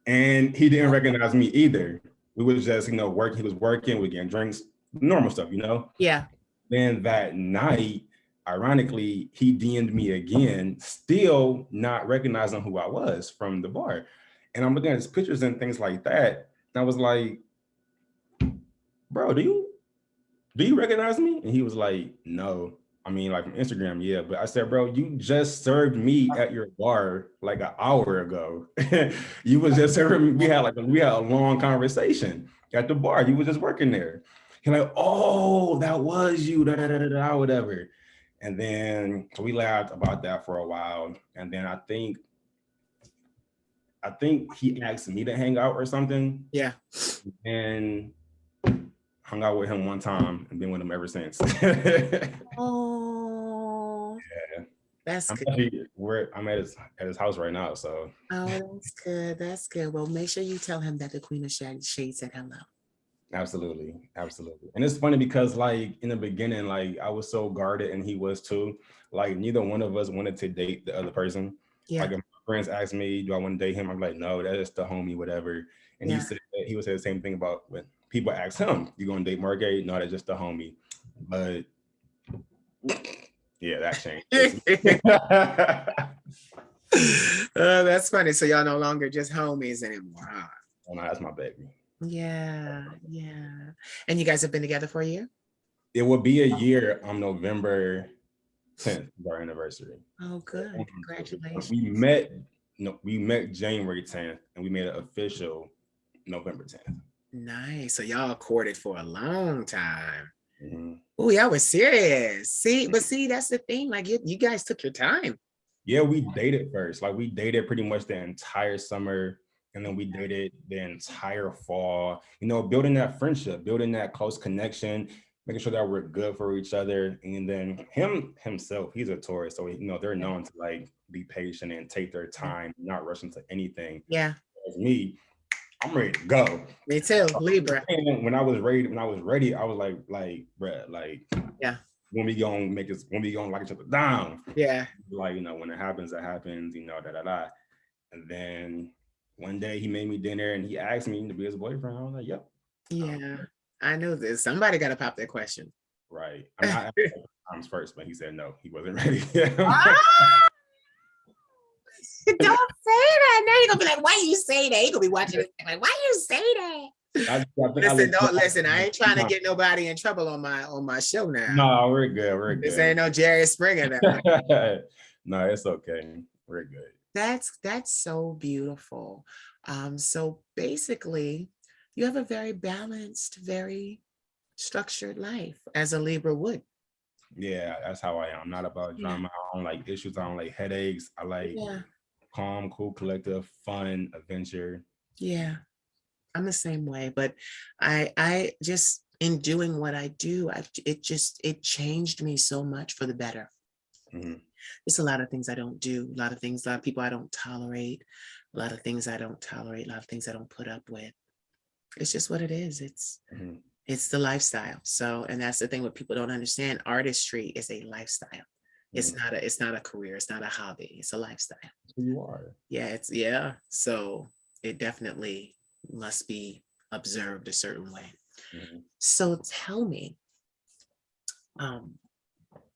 and he didn't recognize me either. We was just, working. He was working, we getting drinks, normal stuff, yeah. Then that night, ironically, he DM'd me again, still not recognizing who I was from the bar. And I'm looking at his pictures and things like that. And I was like, bro, do you recognize me? And he was like, no. I mean, like from Instagram, yeah. But I said, bro, you just served me at your bar like an hour ago. You was just serving me. We had a long conversation at the bar. You was just working there. He's like, oh, that was you, da da da da da, whatever. And then we laughed about that for a while. And then I think he asked me to hang out or something. Yeah. And hung out with him one time and been with him ever since. Oh, Yeah. that's I'm good. actually I'm at his house right now. So Oh, that's good. That's good. Well, make sure you tell him that the Queen of Shade said hello. absolutely. Absolutely. And it's funny because like in the beginning, like I was so guarded and he was too. Like neither one of us wanted to date the other person. Yeah. Like if my friends asked me, do I want to date him? I'm like, no, that's the homie, whatever. And Yeah. he would say the same thing about when people ask him, you gonna date MarcA? No, that's just the homie. But yeah, that changed. Oh, that's funny. So y'all no longer just homies anymore, huh? Oh, no, that's my baby. Yeah, yeah. And you guys have been together for a year? It will be a year on November 10th, our anniversary. Oh, good. Congratulations. We met January 10th and we made it official November 10th. Nice. So y'all courted for a long time. Mm-hmm. Oh, y'all was serious. See, that's the thing. Like you guys took your time. Yeah, we dated first. Like we dated pretty much the entire summer. And then we dated the entire fall, building that friendship, building that close connection, making sure that we're good for each other. And then himself, he's a Taurus. So, they're known to like be patient and take their time, not rush into anything. Yeah. As me, I'm ready to go. Me too, Libra. And when I was ready, I was like, bruh, like, yeah, when we gonna lock each other down. Yeah. Like, when it happens, it happens, da da da. And then one day he made me dinner and he asked me to be his boyfriend. I was like, yep. Yeah. I know this. Somebody got to pop that question. Right. I mean, I asked times first, but he said no, he wasn't ready. Don't say that. Now you're gonna be like, why you say that? You're gonna be watching it like, why you say that? Listen, I ain't trying to get nobody in trouble on my show now. No, we're good. We're This good. ain't no Jerry Springer now. No, it's okay. We're good. That's so beautiful. So basically, you have a very balanced, very structured life as a Libra would. Yeah, that's how I am. I'm not about drama. I don't like issues. I don't like headaches. I like calm, cool, collective, fun, adventure. Yeah, I'm the same way. But I just, in doing what I do, it changed me so much for the better. Mm-hmm. There's a lot of things I don't do, a lot of people I don't tolerate, a lot of things I don't tolerate, a lot of things I don't put up with. It's just what it is. It's the lifestyle. So, and that's the thing what people don't understand. Artistry is a lifestyle. It's not a career. It's not a hobby. It's a lifestyle. Who you are. Yeah. So it definitely must be observed a certain way. Mhm. So tell me,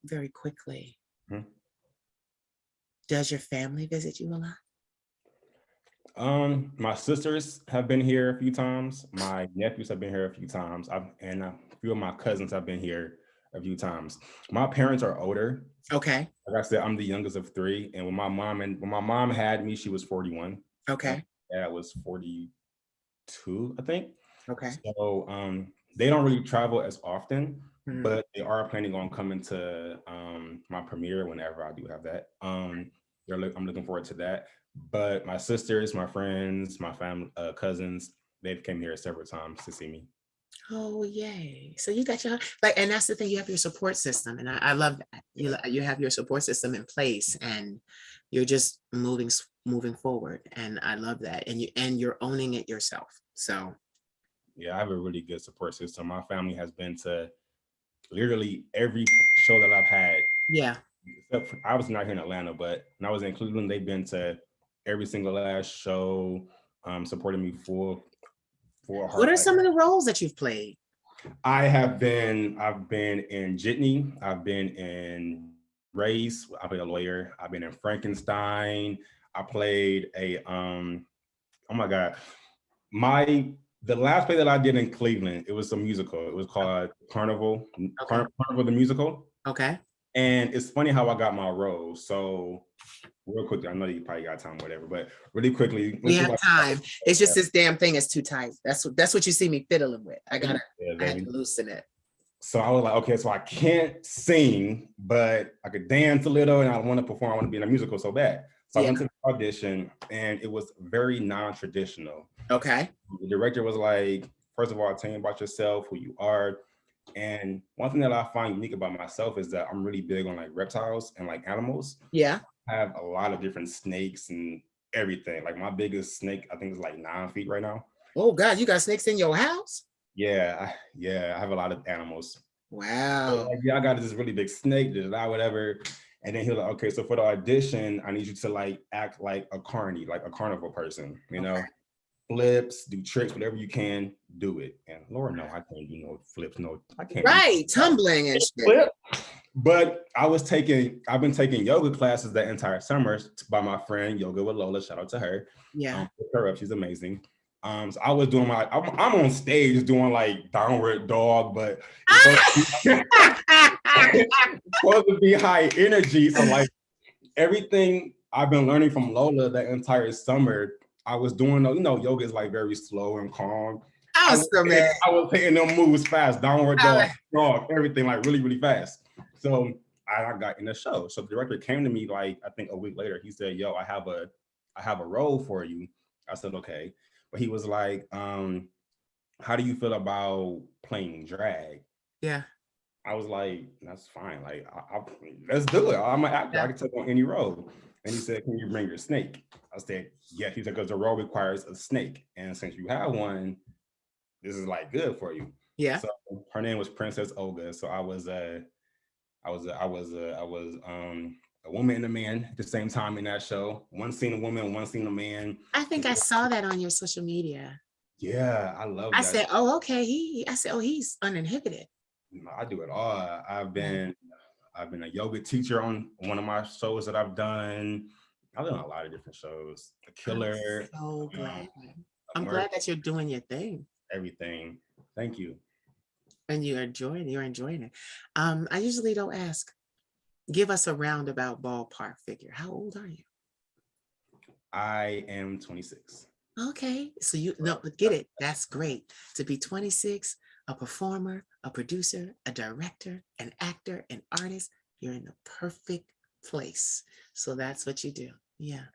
very quickly, Mhm. does your family visit you a lot? My sisters have been here a few times. My nephews have been here a few times. And a few of my cousins have been here a few times. My parents are older. Okay. Like I said, I'm the youngest of three. And when my mom had me, she was 41. And Okay. my dad was 42, I think. Okay. So they don't really travel as often, Mhm. but they are planning on coming to my premiere whenever I do have that. I'm looking forward to that. But my sisters, my friends, my family, cousins, they've came here several times to see me. Oh, yay. So you got your, like, and that's the thing, you have your support system. And I love that. You have your support system in place and you're just moving forward. And I love that. And you're owning it yourself. So Yeah, I have a really good support system. My family has been to literally every show that I've had. yeah. Except for, I was not here in Atlanta, but when I was in Cleveland, they've been to every single last show, supporting me for a What heart. are Like some of the roles that you've played? I've been in Jitney, I've been in Race, I played a lawyer, I've been in Frankenstein, I played a oh my God. The last play that I did in Cleveland, it was a musical. It was called Okay. Carnival the Musical. Okay. And it's funny how I got my role. So real quickly, I know you probably got time, whatever, but really quickly, We went through have like time. It's just this damn thing is too tight. That's what you see me fiddling with. yeah, I had baby. to loosen it. So I was like, okay, so I can't sing, but I could dance a little and I want to perform. I want to be in a musical so bad. So I Yeah. went to the audition and it was very non-traditional. Okay. The director was like, first of all, tell me about yourself, who you are. And one thing that I find unique about myself is that I'm really big on like reptiles and like animals. Yeah. I have a lot of different snakes and everything. Like my biggest snake, I think is like 9 feet right now. Oh God, you got snakes in your house? Yeah, I have a lot of animals. So, Wow. like, yeah, I got this really big snake, whatever. And then he was like, okay, so for the audition, I need you to like act like a carny, like a carnival person, Okay. flips, do tricks, whatever you can, do it. And Lord, no, I can't do no flips, no, I can't do Right. Tumbling and shit. flip. But I've been taking yoga classes that entire summer by my friend Yoga with Lola. Shout out to her. Yeah. Look her up, she's amazing. So I was doing I'm on stage doing like downward dog, but it's supposed to be high energy. So like everything I've been learning from Lola that entire summer, I was doing, yoga is like very slow and calm. Awesome, man. I was hitting them moves fast, downward dog, everything like really, really fast. So I got in the show. So the director came to me like I think a week later. He said, "Yo, I have a role for you." I said, "Okay," but he was like, "How do you feel about playing drag?" Yeah. I was like, "That's fine. Like, let's do it. I'm an actor. I can take on any role." And he said, "Can you bring your snake?" I said, "Yeah." He said, "Because the role requires a snake, and since you have one, this is like good for you." Yeah. So her name was Princess Olga. So I was a woman and a man at the same time in that show. One scene a woman, one scene a man. I think I saw that on your social media. Yeah, I love I that. said, oh, okay. I said, oh, he's uninhibited. I do it all. I've been a yoga teacher on one of my shows that I've done. I've done a lot of different shows. The I'm Killer, so glad. I'm Murder, glad that you're doing your thing everything. Thank you. and you're enjoying it. I usually don't ask. Give us a roundabout ballpark figure. How old are you? I am 26. Okay, so you know, get it. That's great. To be 26, a performer, a producer, a director, an actor, an artist, you're in the perfect place. So that's what you do. Yeah.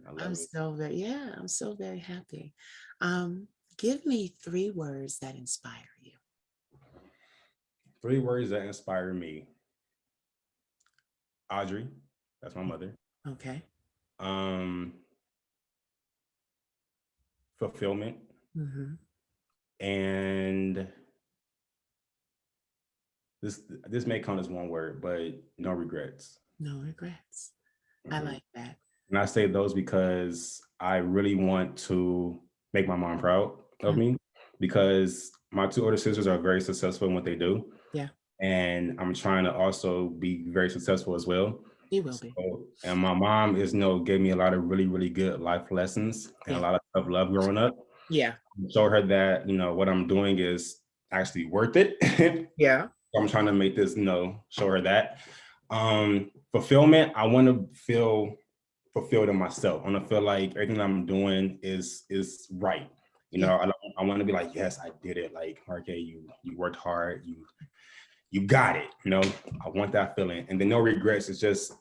I love it. I'm so very happy. Um, Give me 3 words that inspire you. 3 words that inspire me. Audrey, that's my mother. Okay. Um, Fulfillment, Mm-hmm. and this may count as one word, but no regrets. No regrets. I Mhm. like that. And I say those because I really want to make my mom proud of Mm. me, because my two older sisters are very successful in what they do. Yeah. And I'm trying to also be very successful as well. You will be. And my mom gave me a lot of really, really good life lessons and a lot of tough love growing up. Yeah. Show her that, what I'm doing is actually worth it. Yeah. I'm trying to make this, show her that. Fulfillment, I want to feel fulfilled in myself. I want to feel like everything I'm doing is right. I want to be like, yes, I did it. Like, MarcA, you worked hard. You got it. I want that feeling. And then no regrets. It's just,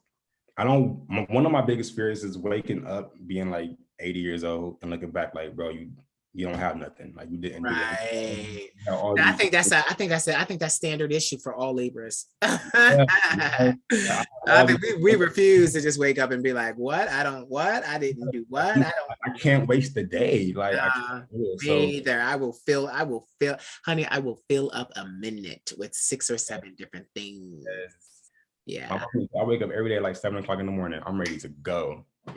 one of my biggest fears is waking up being like 80 years old and looking back like, bro, you don't have nothing. Like, you didn't do right. it. I think that's standard issue for all Libras. Yeah. I think we refuse to just wake up and be like, what? I didn't do what? I can't waste the day. Like, I can't do it. Me either. I will fill, honey, I will fill up a minute with 6 or 7 different things. Yeah. I wake up every day like 7 o'clock in the morning. I'm ready to go. Yeah.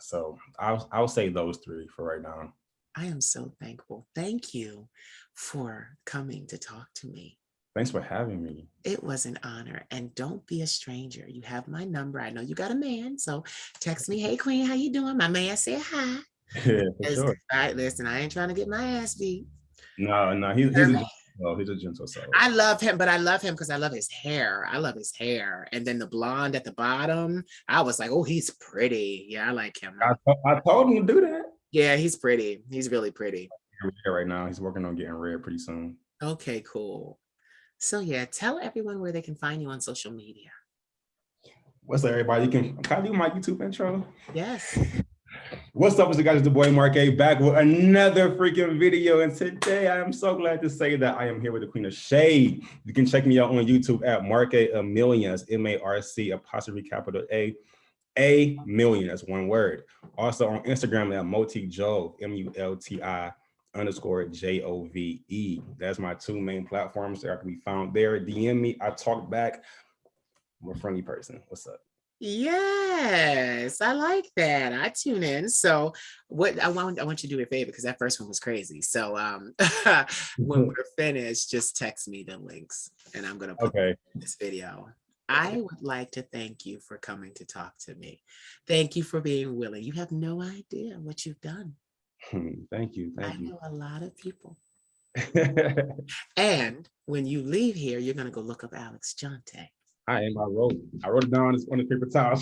So I'll say those 3 for right now. I am so thankful. Thank you for coming to talk to me. Thanks for having me. It was an honor. And don't be a stranger. You have my number. I know you got a man. So text me, hey, Queen, how you doing? My man said hi. Yeah, for sure. Listen, I ain't trying to get my ass beat. No, he's a gentle soul. I love him, but I love him because I love his hair. And then the blonde at the bottom, I was like, oh, he's pretty. Yeah, I like him. I told him to do that. Yeah, he's pretty. He's really pretty. Right now, he's working on getting red pretty soon. Okay, cool. So yeah, tell everyone where they can find you on social media. What's up, everybody? Can I do my YouTube intro? Yes. What's up, guys? It's the boy MarcA back with another freaking video. And today I am so glad to say that I am here with the Queen of Shade. You can check me out on YouTube at MarcA Millions, MarcA million, that's one word. Also on Instagram at multijove, MULTI_JOVE. That's my 2 main platforms that can be found there. DM me, I talk back. I'm a friendly person. What's up? Yes, I like that. I tune in. So what I want you to do me a favor because that first one was crazy. So when we're finished, just text me the links and I'm gonna put this video. I would like to thank you for coming to talk to me. Thank you for being willing. You have no idea what you've done. Thank you. I know a lot of people. And when you leave here, you're gonna go look up Alex Jonte. I wrote it down on the paper towel.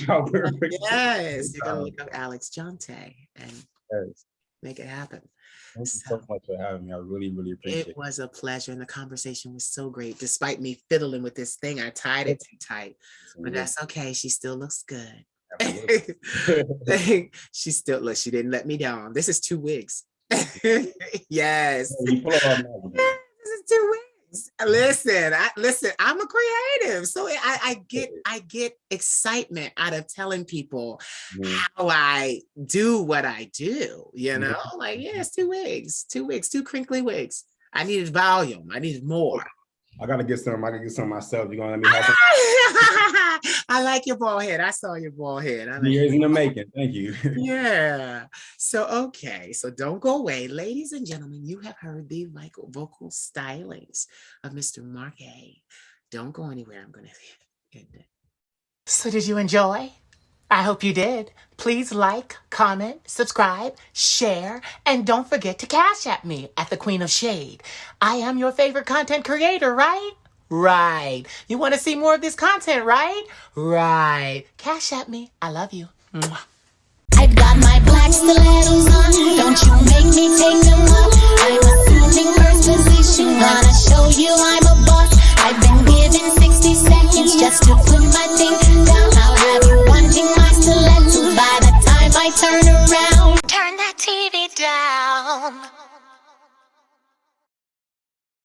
Yes, you're gonna look up Alex Jonte and make it happen. Thank you so much for having me. I really, really appreciate it. It was a pleasure, and the conversation was so great. Despite me fiddling with this thing, I tied it too tight, but that's okay. She still looks good. She didn't let me down. This is 2 wigs. Yes. This is 2 wigs. Listen, I'm a creative. So I get excitement out of telling people how I do what I do, like, it's 2 wigs, 2 crinkly wigs. I needed volume. I needed more. I gotta get some myself. You gonna let me have some? I like your bald head. I saw your bald head. Years in the making. Thank you. Yeah. So don't go away. Ladies and gentlemen, you have heard the vocal stylings of Mr. MarcA. Don't go anywhere. I'm gonna end it. So did you enjoy? I hope you did. Please like, comment, subscribe, share, and don't forget to cash at me at the Queen of Shade. I am your favorite content creator, right? Right. You want to see more of this content, right? Right. Cash at me. I love you. Mwah. I've got my black stilettos on. Don't you make me take them off. I'm assuming first position. Gonna show you I'm a boss. I've been given 60 seconds just to put